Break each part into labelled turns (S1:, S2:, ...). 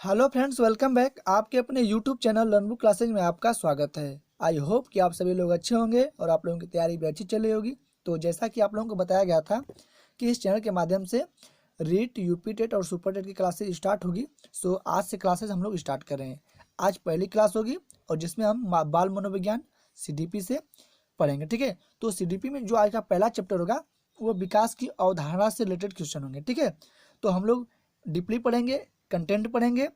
S1: Hello friends, welcome back. आपके अपने YouTube channel लर्नबुक classes में आपका स्वागत है। आई होप कि आप सभी लोग अच्छे होंगे और आप लोगों की तैयारी भी अच्छी चल रही होगी। तो जैसा कि आप लोगों को बताया गया था कि इस चैनल के माध्यम से रीट, यूपी टेट और सुपर टेट की क्लासेज स्टार्ट होगी। सो आज से क्लासेज हम लोग स्टार्ट कर रहे हैं। आज पहली क्लास होगी और जिसमें हम बाल मनोविज्ञान CDP से पढ़ेंगे। ठीक है, तो CDP में जो आज का पहला चैप्टर होगा वो विकास की अवधारणा से रिलेटेड क्वेश्चन होंगे। ठीक है, तो हम लोग डीपली पढ़ेंगे, कंटेंट पढ़ेंगे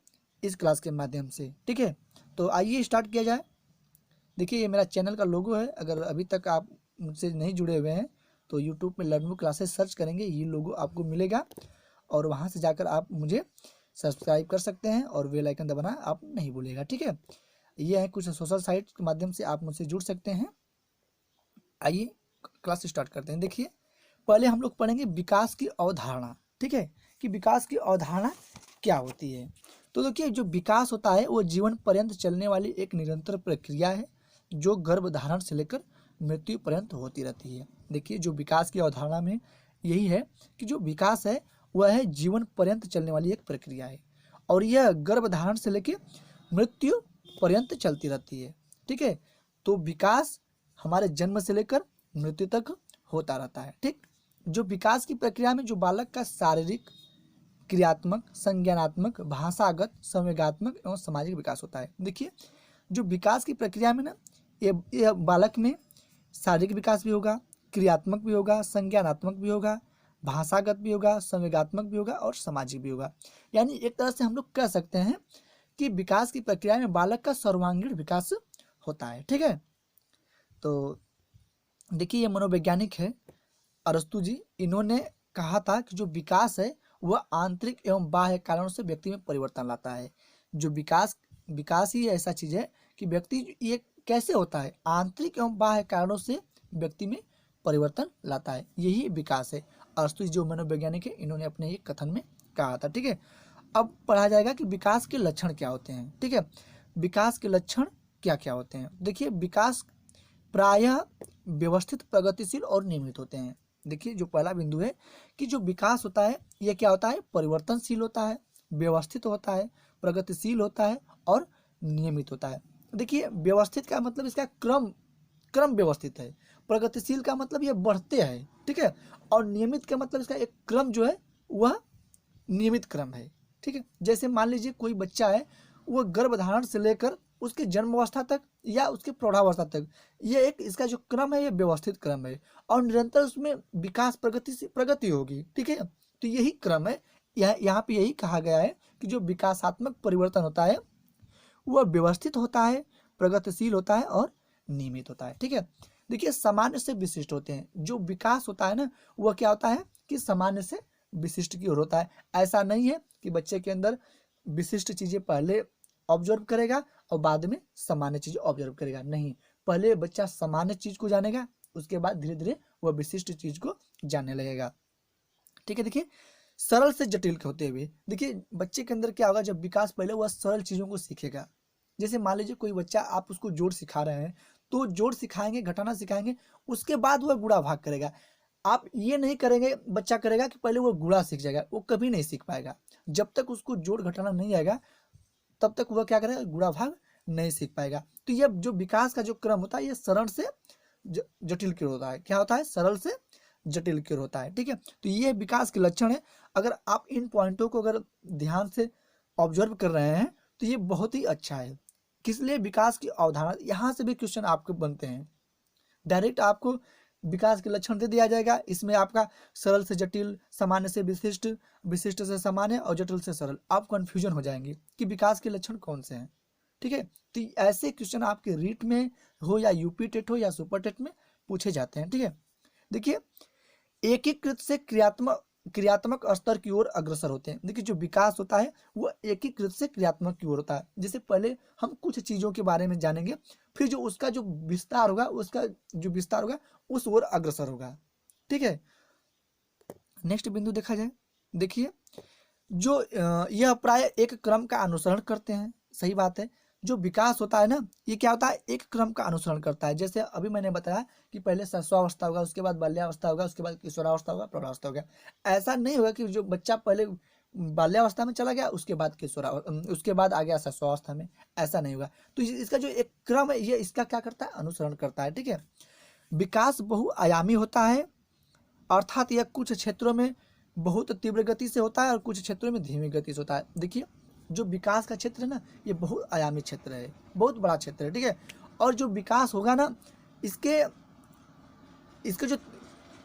S1: इस क्लास के माध्यम से। ठीक है, तो आइए स्टार्ट किया जाए। देखिए, ये मेरा चैनल का लोगो है। अगर अभी तक आप मुझसे नहीं जुड़े हुए हैं तो यूट्यूब में लर्नबुक क्लासेस सर्च करेंगे, ये लोगो आपको मिलेगा और वहाँ से जाकर आप मुझे सब्सक्राइब कर सकते हैं और बेल आइकन दबाना आप नहीं भूलिएगा। ठीक है, ये है कुछ सोशल साइट के माध्यम से आप मुझसे जुड़ सकते हैं। आइए क्लास स्टार्ट करते हैं। देखिए, पहले हम लोग पढ़ेंगे विकास की अवधारणा। ठीक है, कि विकास की अवधारणा क्या होती है। तो देखिए, जो विकास होता है वो जीवन पर्यंत चलने वाली एक निरंतर प्रक्रिया है जो गर्भधारण से लेकर मृत्यु पर्यंत होती रहती है। देखिए, जो विकास की अवधारणा में यही है कि जो विकास है वह है जीवन पर्यंत चलने वाली एक प्रक्रिया है और यह गर्भधारण से लेकर मृत्यु पर्यंत चलती रहती है। ठीक है, तो विकास हमारे जन्म से लेकर मृत्यु तक होता रहता है। ठीक, जो विकास की प्रक्रिया में जो बालक का शारीरिक, क्रियात्मक, संज्ञानात्मक, भाषागत, संवेगात्मक एवं सामाजिक विकास होता है। देखिए, जो विकास की प्रक्रिया में ना ये बालक में शारीरिक विकास भी होगा, क्रियात्मक भी होगा, संज्ञानात्मक भी होगा, भाषागत भी होगा, संवेगात्मक भी होगा और सामाजिक भी होगा। यानी एक तरह से हम लोग कह सकते हैं कि विकास की प्रक्रिया में बालक का सर्वांगीण विकास होता है। ठीक है, तो देखिए, ये मनोवैज्ञानिक है अरस्तु जी। इन्होंने कहा था कि जो विकास है वह आंतरिक एवं बाह्य कारणों से व्यक्ति में परिवर्तन लाता है। जो विकास विकास ही ऐसा चीज है कि व्यक्ति ये कैसे होता है, आंतरिक एवं बाह्य कारणों से व्यक्ति में परिवर्तन लाता है, यही विकास है। अरस्तु जी जो मनोवैज्ञानिक है, इन्होंने अपने एक कथन में कहा था। ठीक है, अब पढ़ा जाएगा कि विकास के लक्षण क्या होते हैं। ठीक है, विकास के लक्षण क्या क्या होते हैं। देखिए, विकास प्रायः व्यवस्थित, प्रगतिशील और नियमित होते हैं। देखिए, जो पहला बिंदु है कि जो विकास होता है यह क्या होता है, परिवर्तनशील होता है, व्यवस्थित होता है, प्रगतिशील होता है और नियमित होता है। देखिए, व्यवस्थित का मतलब इसका क्रम क्रम व्यवस्थित है। प्रगतिशील का मतलब ये बढ़ते हैं। ठीक है, और नियमित का मतलब इसका एक क्रम जो है वह नियमित क्रम है। ठीक है, जैसे मान लीजिए कोई बच्चा है, वह गर्भधारण से लेकर उसके जन्म अवस्था तक या उसके प्रौढ़ावस्था तक, ये एक इसका जो क्रम है ये व्यवस्थित क्रम है और निरंतर उसमें विकास, प्रगति से प्रगति होगी। ठीक है, तो यही क्रम है। यहाँ पे यही कहा गया है कि जो विकासात्मक परिवर्तन होता है वह व्यवस्थित होता है, प्रगतिशील होता है और नियमित होता है। ठीक है, देखिए, सामान्य से विशिष्ट होते हैं। जो विकास होता है ना वह क्या होता है कि सामान्य से विशिष्ट की ओर होता है। ऐसा नहीं है कि बच्चे के अंदर विशिष्ट चीजें पहले ऑब्जर्व करेगा और बाद में सामान्य चीजें ऑब्जर्व करेगा। नहीं, पहले बच्चा सामान्य चीज को जानेगा, उसके बाद धीरे धीरे वह विशिष्ट चीज को जानने लगेगा। ठीक है, देखिए, सरल से जटिल के होते हुए, देखिए बच्चे के अंदर क्या होगा, जब विकास पहले वह सरल चीजों को सीखेगा। जैसे मान लीजिए कोई बच्चा, आप उसको जोड़ सिखा रहे हैं तो जोड़ सिखाएंगे, घटाना सिखाएंगे, उसके बाद वह गुणा भाग करेगा। आप ये नहीं करेंगे, बच्चा करेगा कि पहले वो गुणा सीख जाएगा, वो कभी नहीं सीख पाएगा। जब तक उसको जोड़ घटाना नहीं आएगा तब तक वह क्या करेगा, गुणा भाग नहीं सीख पाएगा। तो यह जो विकास का जो क्रम होता है ये सरल से जटिल की ओर होता है। क्या होता है, सरल से जटिल की ओर होता है। ठीक है, तो ये विकास के लक्षण है। अगर आप इन पॉइंटों को अगर ध्यान से ऑब्जर्व कर रहे हैं तो ये बहुत ही अच्छा है। किस लिए, विकास की अवधारणा, यहाँ से भी क्वेश्चन आपके बनते हैं। डायरेक्ट आपको विकास के लक्षण दे दिया जाएगा, इसमें आपका सरल से जटिल, सामान्य से विशिष्ट, विशिष्ट से सामान्य और जटिल से सरल, आप कंफ्यूजन हो जाएंगे कि विकास के लक्षण कौन से हैं। ठीक है, तो ऐसे क्वेश्चन आपके रीट में हो या यूपी टेट हो या सुपर टेट में पूछे जाते हैं। ठीक है, देखिए, एकीकृत से क्रियात्मक क्रियात्मक स्तर की ओर अग्रसर होते हैं। देखिए, जो विकास होता है वो एकीकृत से क्रियात्मक की ओर होता है। जैसे पहले हम कुछ चीजों के बारे में जानेंगे, फिर जो उसका जो विस्तार होगा, उस ओर अग्रसर होगा। ठीक है, नेक्स्ट बिंदु देखा जाए। देखिए, जो यह प्राय एक क्रम का अनुसरण करते हैं। सही बात है, जो विकास होता है ना ये क्या होता है, एक क्रम का अनुसरण करता है। जैसे अभी मैंने बताया कि पहले शिशुअवस्था होगा, उसके बाद बाल्यावस्था होगा, उसके बाद किशोरावस्था होगा, प्रौढ़ावस्था होगा। ऐसा नहीं होगा कि जो बच्चा पहले बाल्यावस्था में चला गया, उसके बाद उसके बाद आ गया शैशवावस्था में, ऐसा नहीं होगा। तो इसका जो एक क्रम है ये इसका क्या करता है, अनुसरण करता है। ठीक है, विकास बहुआयामी होता है, अर्थात यह कुछ क्षेत्रों में बहुत तीव्र गति से होता है और कुछ क्षेत्रों में धीमी गति से होता है। देखिए जो विकास का क्षेत्र है ना, ये बहुआयामी क्षेत्र है, बहुत बड़ा क्षेत्र है। ठीक है, और जो विकास होगा ना, इसके इसके जो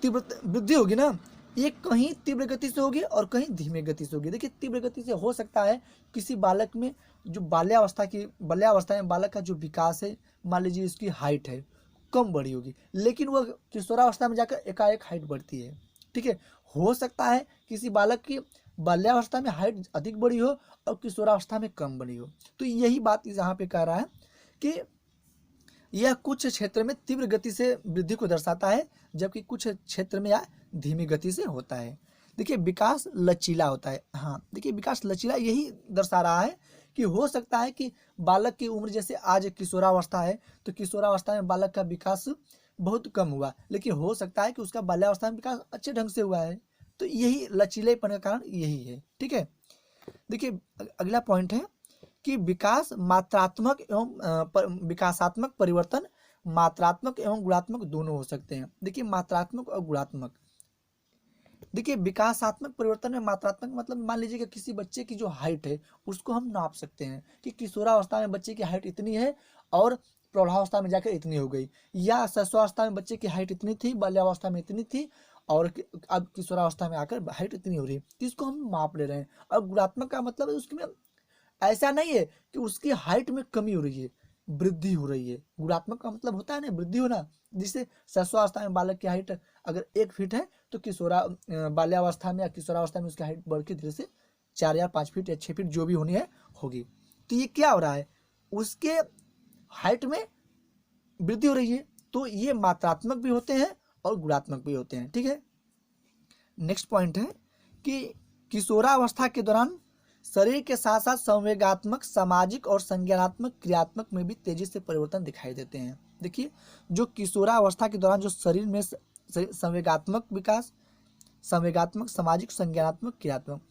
S1: तीव्र वृद्धि होगी ना, ये कहीं तीव्र गति से होगी और कहीं धीमी गति से होगी। देखिए तीव्र गति से हो सकता है किसी बालक में जो बाल्यावस्था में बालक का जो विकास है, मान लीजिए उसकी हाइट है कम बड़ी होगी, लेकिन वह किशोरावस्था में जाकर एकाएक हाइट बढ़ती है। ठीक है, हो सकता है किसी बालक की बाल्यावस्था में हाइट अधिक बड़ी हो और किशोरावस्था में कम बड़ी हो। तो यही बात यहाँ पे कह रहा है कि यह कुछ क्षेत्र में तीव्र गति से वृद्धि को दर्शाता है, जबकि कुछ क्षेत्र में यह धीमी गति से होता है। देखिए विकास लचीला होता है। हाँ देखिए विकास लचीला यही दर्शा रहा है कि हो सकता है कि बालक की उम्र जैसे आज किशोरावस्था है, तो किशोरावस्था में बालक का विकास बहुत कम हुआ, लेकिन हो सकता है कि उसका बाल्यावस्था में विकास अच्छे ढंग से हुआ है। तो यही लचीलेपन का कारण यही है। ठीक है, देखिए अगला पॉइंट है कि विकास मात्रात्मक एवं विकासात्मक परिवर्तन मात्रात्मक एवं गुणात्मक दोनों हो सकते हैं। देखिए मात्रात्मक और गुणात्मक, देखिए विकासात्मक परिवर्तन में मात्रात्मक मतलब मान लीजिए कि किसी बच्चे की जो हाइट है उसको हम नाप सकते हैं कि किशोरावस्था में बच्चे की हाइट इतनी है और प्रौढ़ावस्था में जाकर इतनी हो गई, या शैशवावस्था में बच्चे की हाइट इतनी थी, बाल्यावस्था में इतनी थी और अब किशोरावस्था में आकर हाइट इतनी हो रही है, तो इसको हम माप ले रहे हैं। और गुणात्मक का मतलब है उसमें ऐसा नहीं है कि उसकी हाइट में कमी हो रही है, वृद्धि हो रही है। गुणात्मक का मतलब होता है ना वृद्धि होना, जिससे शैशवावस्था में बालक की हाइट अगर 1 फीट है तो बाल्यावस्था में या किशोरावस्था में उसकी हाइट बढ़ के धीरे से 4 या 5 फीट या 6 फीट जो भी होनी है होगी। तो ये क्या हो रहा है, उसके हाइट में वृद्धि हो रही है। तो ये मात्रात्मक भी होते हैं और गुणात्मक भी होते हैं। ठीक है, नेक्स्ट पॉइंट है कि किशोरावस्था के दौरान शरीर के साथ साथ संवेगात्मक, सामाजिक और संज्ञानात्मक क्रियात्मक में भी तेजी से परिवर्तन दिखाई देते हैं। देखिए जो किशोरावस्था के दौरान जो शरीर में संवेगात्मक विकास, संवेगात्मक, सामाजिक, संज्ञानात्मक, क्रियात्मक,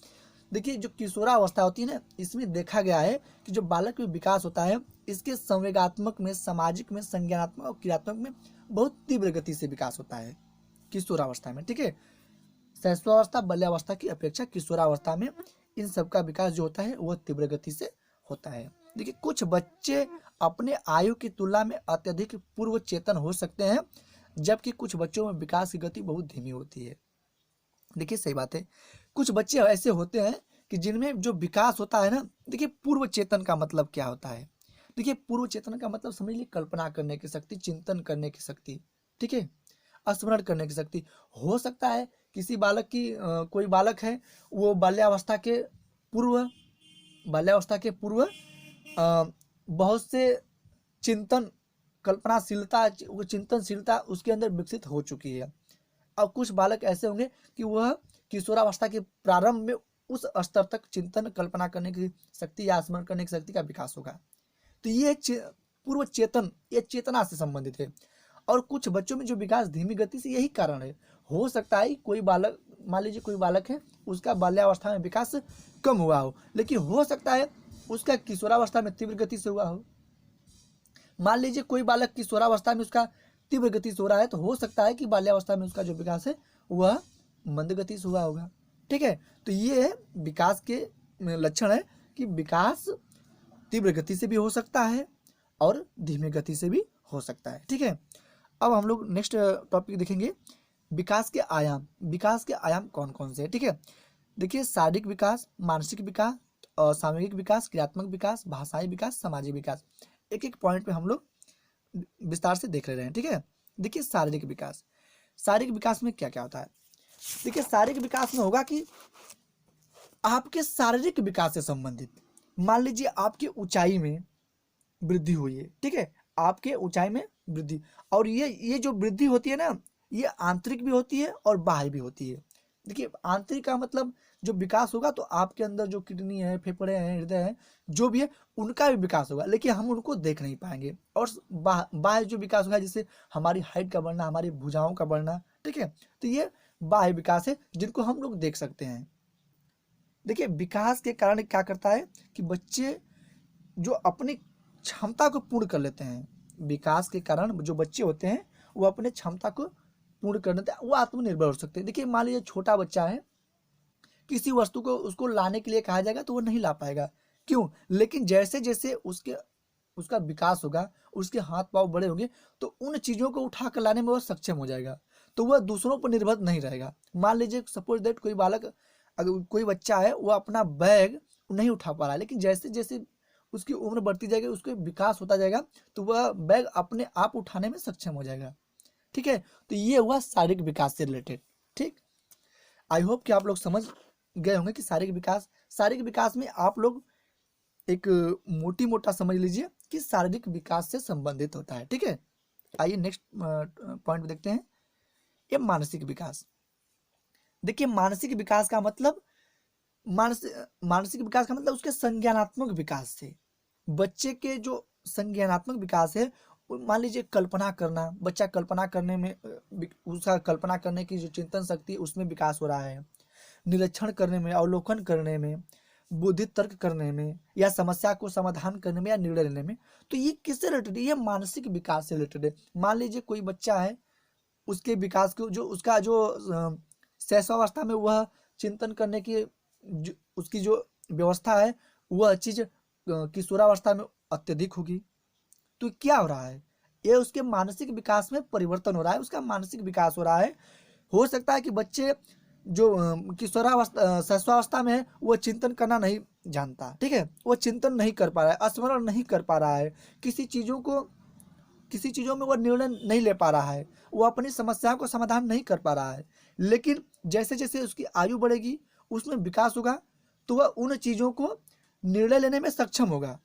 S1: देखिए जो किशोरावस्था होती है ना, इसमें देखा गया है कि जो बालक में विकास होता है इसके संवेगात्मक में, सामाजिक में, संज्ञानात्मक और क्रियात्मक में बहुत तीव्र गति से विकास होता है किशोरावस्था में। ठीक है, शैशवावस्था बाल्यावस्था की अपेक्षा किशोरावस्था में इन सब का विकास जो होता है वह तीव्र गति से होता है। देखिए कुछ बच्चे अपने आयु की तुलना में अत्यधिक पूर्व चेतन हो सकते हैं, जबकि कुछ बच्चों में विकास की गति बहुत धीमी होती है। देखिए सही बात है, कुछ बच्चे ऐसे होते हैं कि जिनमें जो विकास होता है ना, देखिए पूर्व चेतन का मतलब क्या होता है, देखिए पूर्व चेतन का मतलब समझ लीजिए कल्पना करने की शक्ति, चिंतन करने की शक्ति, ठीक है, स्मरण करने की शक्ति। हो सकता है किसी बालक की कोई बालक है वो बाल्यावस्था के पूर्व बहुत से चिंतन, कल्पनाशीलता, वो चिंतनशीलता उसके अंदर विकसित हो चुकी है। और कुछ बालक ऐसे होंगे कि वह किशोरावस्था के प्रारंभ में उस स्तर तक चिंतन, कल्पना करने की शक्ति या स्मरण करने की शक्ति का विकास होगा। तो ये पूर्व चेतन, ये चेतना से संबंधित है। और कुछ बच्चों में जो विकास धीमी गति से, यही कारण है। हो सकता है कोई बालक, मान लीजिए कोई बालक है उसका बाल्यावस्था में विकास कम हुआ हो, लेकिन हो सकता है उसका किशोरावस्था में तीव्र गति से हुआ हो। मान लीजिए कोई बालक किशोरावस्था में उसका तीव्र गति से हो रहा है, तो हो सकता है कि बाल्यावस्था में उसका जो विकास है वह मंद गति से हुआ होगा। ठीक है, तो ये विकास के लक्षण है कि विकास तीव्र गति से भी हो सकता है और धीमी गति से भी हो सकता है। ठीक है, अब हम लोग नेक्स्ट टॉपिक देखेंगे, विकास के आयाम। विकास के आयाम कौन कौन से हैं? ठीक है, देखिए शारीरिक विकास, मानसिक विकास, सामूहिक विकास, क्रियात्मक विकास, भाषाई विकास, सामाजिक विकास। एक एक पॉइंट पे हम लोग विस्तार से देख रहे हैं। ठीक है, देखिए शारीरिक विकास, शारीरिक विकास में क्या क्या होता है। देखिए शारीरिक विकास में होगा कि आपके शारीरिक विकास से संबंधित, मान लीजिए आपकी ऊंचाई में वृद्धि हुई है, ठीक है, आपके ऊंचाई में वृद्धि, और ये जो वृद्धि होती है ना, ये आंतरिक भी होती है और बाह्य भी होती है। देखिए आंतरिक का मतलब जो विकास होगा तो आपके अंदर जो किडनी है, फेफड़े हैं, हृदय है, जो भी है उनका भी विकास होगा, लेकिन हम उनको देख नहीं पाएंगे। और बाह्य जो विकास होगा, जैसे हमारी हाइट का बढ़ना, हमारी भुजाओं का बढ़ना, ठीक है, तो ये बाह्य विकास है जिनको हम लोग देख सकते हैं। देखिए विकास के कारण क्या करता है कि बच्चे जो अपनी क्षमता को पूर्ण कर लेते हैं, विकास के कारण जो बच्चे होते हैं वो अपने क्षमता को पूर्ण कर लेते हैं, वो आत्मनिर्भर हो सकते हैं। देखिए मान लीजिए छोटा बच्चा है, किसी वस्तु को उसको लाने के लिए कहा जाएगा तो वो नहीं ला पाएगा, क्यों? लेकिन जैसे जैसे उसका विकास होगा, उसके हाथ पाँव बड़े होंगे, तो उन चीज़ों को उठा कर लाने में वो सक्षम हो जाएगा, तो वह दूसरों पर निर्भर नहीं रहेगा। मान लीजिए सपोज दैट कोई बालक, अगर कोई बच्चा है वो अपना बैग नहीं उठा पा रहा है, लेकिन जैसे जैसे उसकी उम्र बढ़ती जाएगी, उसका विकास होता जाएगा, तो वह बैग अपने आप उठाने में सक्षम हो जाएगा। ठीक है, तो ये हुआ शारीरिक विकास से रिलेटेड। ठीक, आई होप कि आप लोग समझ गए होंगे कि शारीरिक विकास में आप लोग एक मोटी मोटा समझ लीजिए कि शारीरिक विकास से संबंधित होता है। ठीक है, आइए नेक्स्ट पॉइंट में देखते हैं, ये मानसिक विकास। देखिए मानसिक विकास का मतलब मानसिक विकास का मतलब उसके संज्ञानात्मक विकास से, बच्चे के जो संज्ञानात्मक विकास है, मान लीजिए कल्पना करना, बच्चा कल्पना करने में उसका कल्पना करने की जो चिंतन शक्ति है उसमें विकास हो रहा है, निरीक्षण करने में, अवलोकन करने में, बुद्धि तर्क करने में, या समस्या को समाधान करने में, या निर्णय लेने में, तो ये किससे रिलेटेड है? ये मानसिक विकास से रिलेटेड है। मान लीजिए कोई बच्चा है, उसके विकास को जो उसका जो शैशवावस्था में वह चिंतन करने की उसकी जो व्यवस्था है, वह चीज किशोरावस्था में अत्यधिक होगी, तो क्या हो रहा है? ये उसके मानसिक विकास में परिवर्तन हो रहा है, उसका मानसिक विकास हो रहा है। हो सकता है कि बच्चे जो किशोरावस्था शैशवावस्था में है वो चिंतन करना नहीं जानता, ठीक है, वो चिंतन नहीं कर पा रहा है, स्मरण नहीं कर पा रहा है, किसी चीज़ों में वो निर्णय नहीं ले पा रहा है, वो अपनी समस्याओं को समाधान नहीं कर पा रहा है। लेकिन जैसे जैसे उसकी आयु बढ़ेगी, उसमें विकास होगा, तो वह उन चीज़ों को निर्णय लेने में सक्षम होगा।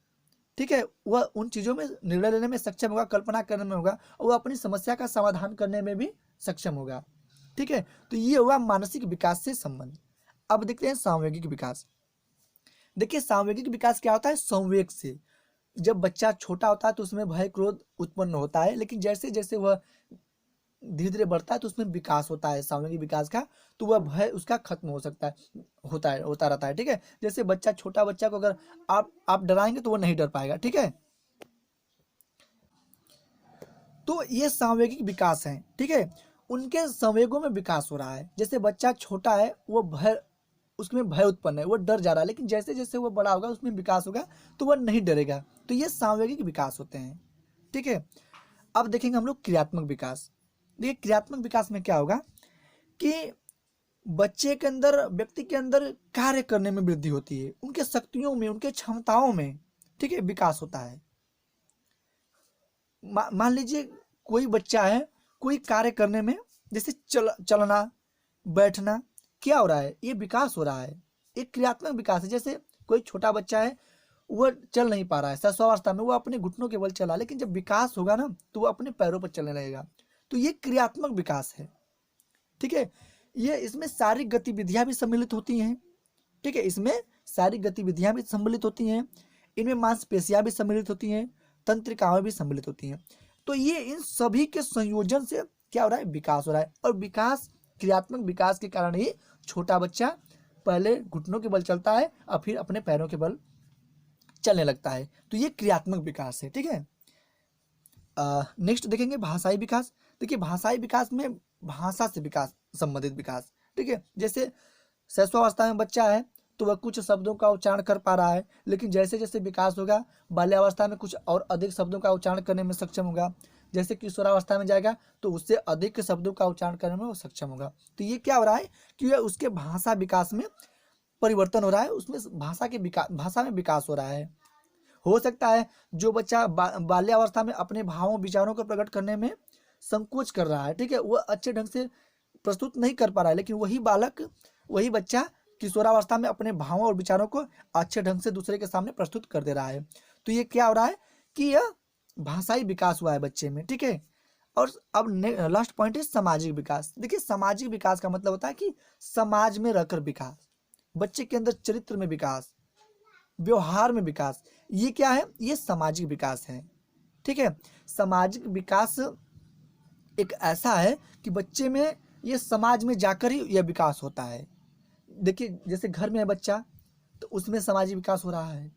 S1: ठीक है, वह उन चीज़ों में निर्णय लेने में सक्षम होगा, कल्पना करने में होगा, और वह अपनी समस्या का समाधान करने में भी सक्षम होगा। ठीक है, तो ये हुआ मानसिक विकास से संबंध। अब देखते हैं सामूहिक विकास। देखिए सामूहिक विकास क्या होता है? संवेग से। जब बच्चा छोटा होता है तो उसमें भय क्रोध उत्पन्न होता है, लेकिन जैसे जैसे वह धीरे धीरे बढ़ता है तो उसमें विकास होता है सामूहिक विकास का, तो वह भय उसका खत्म हो सकता है, होता रहता है। ठीक है, जैसे छोटा बच्चा को अगर आप डराएंगे तो वो नहीं डर पाएगा। ठीक है, तो ये सामूहिक विकास है। ठीक है, उनके संवेगों में विकास हो रहा है। जैसे बच्चा छोटा है, वो भय, उसमें भय उत्पन्न है, वो डर जा रहा है, लेकिन जैसे जैसे वो बड़ा होगा उसमें विकास होगा तो वह नहीं डरेगा, तो ये सामूहिक विकास होते हैं। ठीक है, अब देखेंगे हम लोग क्रियात्मक विकास। देखिए क्रियात्मक विकास में क्या होगा कि बच्चे के अंदर, व्यक्ति के अंदर कार्य करने में वृद्धि होती है, उनके शक्तियों में, उनके क्षमताओं में, ठीक है, विकास होता है। मान लीजिए कोई बच्चा है, कोई कार्य करने में, जैसे चलना, बैठना, क्या हो रहा है? ये विकास हो रहा है, एक क्रियात्मक विकास है। जैसे कोई छोटा बच्चा है, वह चल नहीं पा रहा है, शैशवावस्था में वो अपने घुटनों के बल चला, लेकिन जब विकास होगा ना तो वो अपने पैरों पर चलने लगेगा, तो ये क्रियात्मक विकास है। ठीक है, ये इसमें शारीरिक गतिविधियां भी सम्मिलित होती हैं। ठीक है, इसमें शारीरिक गतिविधियां भी सम्मिलित होती हैं, इनमें मांसपेशियां भी सम्मिलित होती हैं, तंत्रिकाएं भी सम्मिलित होती हैं। तो ये इन सभी के संयोजन से क्या हो रहा है? विकास हो रहा है। और विकास, क्रियात्मक विकास के कारण ही छोटा बच्चा पहले घुटनों के बल चलता है और फिर अपने पैरों के बल चलने लगता है, तो ये क्रियात्मक विकास है। ठीक है, नेक्स्ट देखेंगे भाषाई विकास। देखिए भाषाई विकास में भाषा से विकास संबंधित विकास। ठीक है, जैसे शैशवावस्था में बच्चा है तो वह कुछ शब्दों का उच्चारण कर पा रहा है, लेकिन जैसे जैसे विकास होगा बाल्यावस्था में कुछ और अधिक शब्दों का उच्चारण करने में सक्षम होगा, जैसे किशोरावस्था में जाएगा तो उससे अधिक शब्दों का उच्चारण करने में वो सक्षम होगा। तो ये क्या हो रहा है कि यह उसके भाषा विकास में परिवर्तन हो रहा है, उसमें भाषा में विकास हो रहा है। हो सकता है जो बच्चा बाल्यावस्था में अपने भावों विचारों को प्रकट करने में संकोच कर रहा है, ठीक है, वह अच्छे ढंग से प्रस्तुत नहीं कर पा रहा है, लेकिन वही बच्चा किशोरावस्था में अपने भावों और विचारों को अच्छे ढंग से दूसरे के सामने प्रस्तुत कर दे रहा है। तो ये क्या हो रहा है कि यह भाषाई विकास हुआ है बच्चे में। ठीक है, और अब लास्ट पॉइंट है सामाजिक विकास। देखिए सामाजिक विकास का मतलब होता है कि समाज में रहकर विकास, बच्चे के अंदर चरित्र में विकास, व्यवहार में विकास, ये क्या है? ये सामाजिक विकास है। ठीक है, सामाजिक विकास एक ऐसा है कि बच्चे में ये समाज में जाकर ही यह विकास होता है। देखिए जैसे घर में है बच्चा, तो उसमें सामाजिक विकास हो रहा है,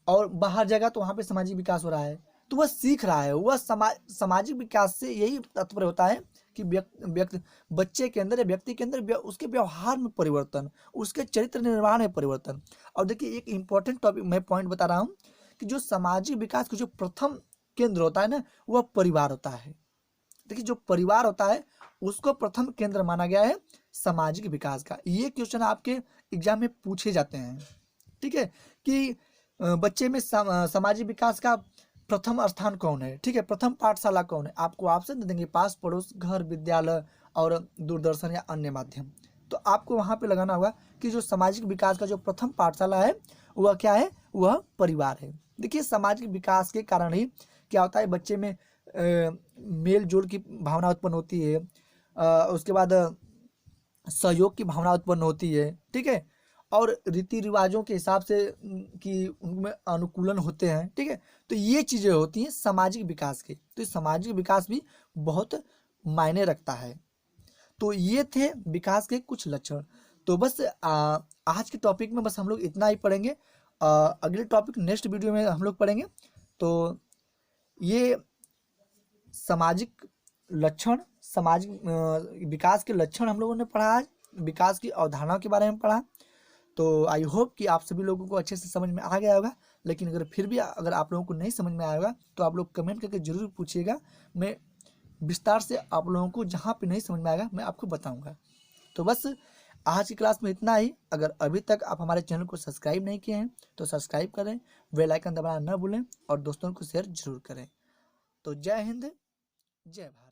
S1: और बाहर जाएगा तो वहाँ पे सामाजिक विकास हो रहा है। तो वह सीख रहा है, वह सामाजिक विकास से यही तात्पर्य होता है कि व्यक्ति बच्चे के अंदर या व्यक्ति के अंदर उसके व्यवहार में परिवर्तन, उसके चरित्र निर्माण में परिवर्तन। और देखिए एक इंपॉर्टेंट टॉपिक मैं पॉइंट बता रहा हूँ कि जो सामाजिक विकास का जो प्रथम केंद्र होता है ना, वह परिवार होता है। देखिए जो परिवार होता है उसको प्रथम केंद्र माना गया है सामाजिक विकास का। ये क्वेश्चन आपके एग्जाम में पूछे जाते हैं, ठीक है, कि बच्चे में सामाजिक विकास का प्रथम स्थान कौन है, ठीक है, प्रथम पाठशाला कौन है। आपको ऑप्शन दे देंगे पास पड़ोस, घर, विद्यालय और दूरदर्शन या अन्य माध्यम। तो आपको वहाँ पे लगाना होगा कि जो सामाजिक विकास का जो प्रथम पाठशाला है वह क्या है, वह परिवार है। देखिए सामाजिक विकास के कारण ही क्या होता है, बच्चे में मेल जोल की भावना उत्पन्न होती है, उसके बाद सहयोग की भावना उत्पन्न होती है, ठीक है, और रीति रिवाजों के हिसाब से कि उनमें अनुकूलन होते हैं, ठीक है। तो ये चीज़ें होती हैं सामाजिक विकास की। तो सामाजिक विकास भी बहुत मायने रखता है। तो ये थे विकास के कुछ लक्षण। तो बस आज के टॉपिक में बस हम लोग इतना ही पढ़ेंगे। अगले टॉपिक नेक्स्ट वीडियो में हम लोग पढ़ेंगे। तो ये सामाजिक लक्षण, सामाजिक विकास के लक्षण हम लोगों ने पढ़ा आज, विकास की अवधारणाओं के बारे में पढ़ा। तो आई होप कि आप सभी लोगों को अच्छे से समझ में आ गया होगा। लेकिन अगर फिर भी अगर आप लोगों को नहीं समझ में आया होगा तो आप लोग कमेंट करके जरूर पूछिएगा। मैं विस्तार से आप लोगों को जहाँ पे नहीं समझ में आएगा मैं आपको बताऊंगा। तो बस आज की क्लास में इतना ही। अगर अभी तक आप हमारे चैनल को सब्सक्राइब नहीं किए हैं तो सब्सक्राइब करें, बेल आइकन दबाना न भूलें और दोस्तों को शेयर जरूर करें। तो जय हिंद, जय भारत।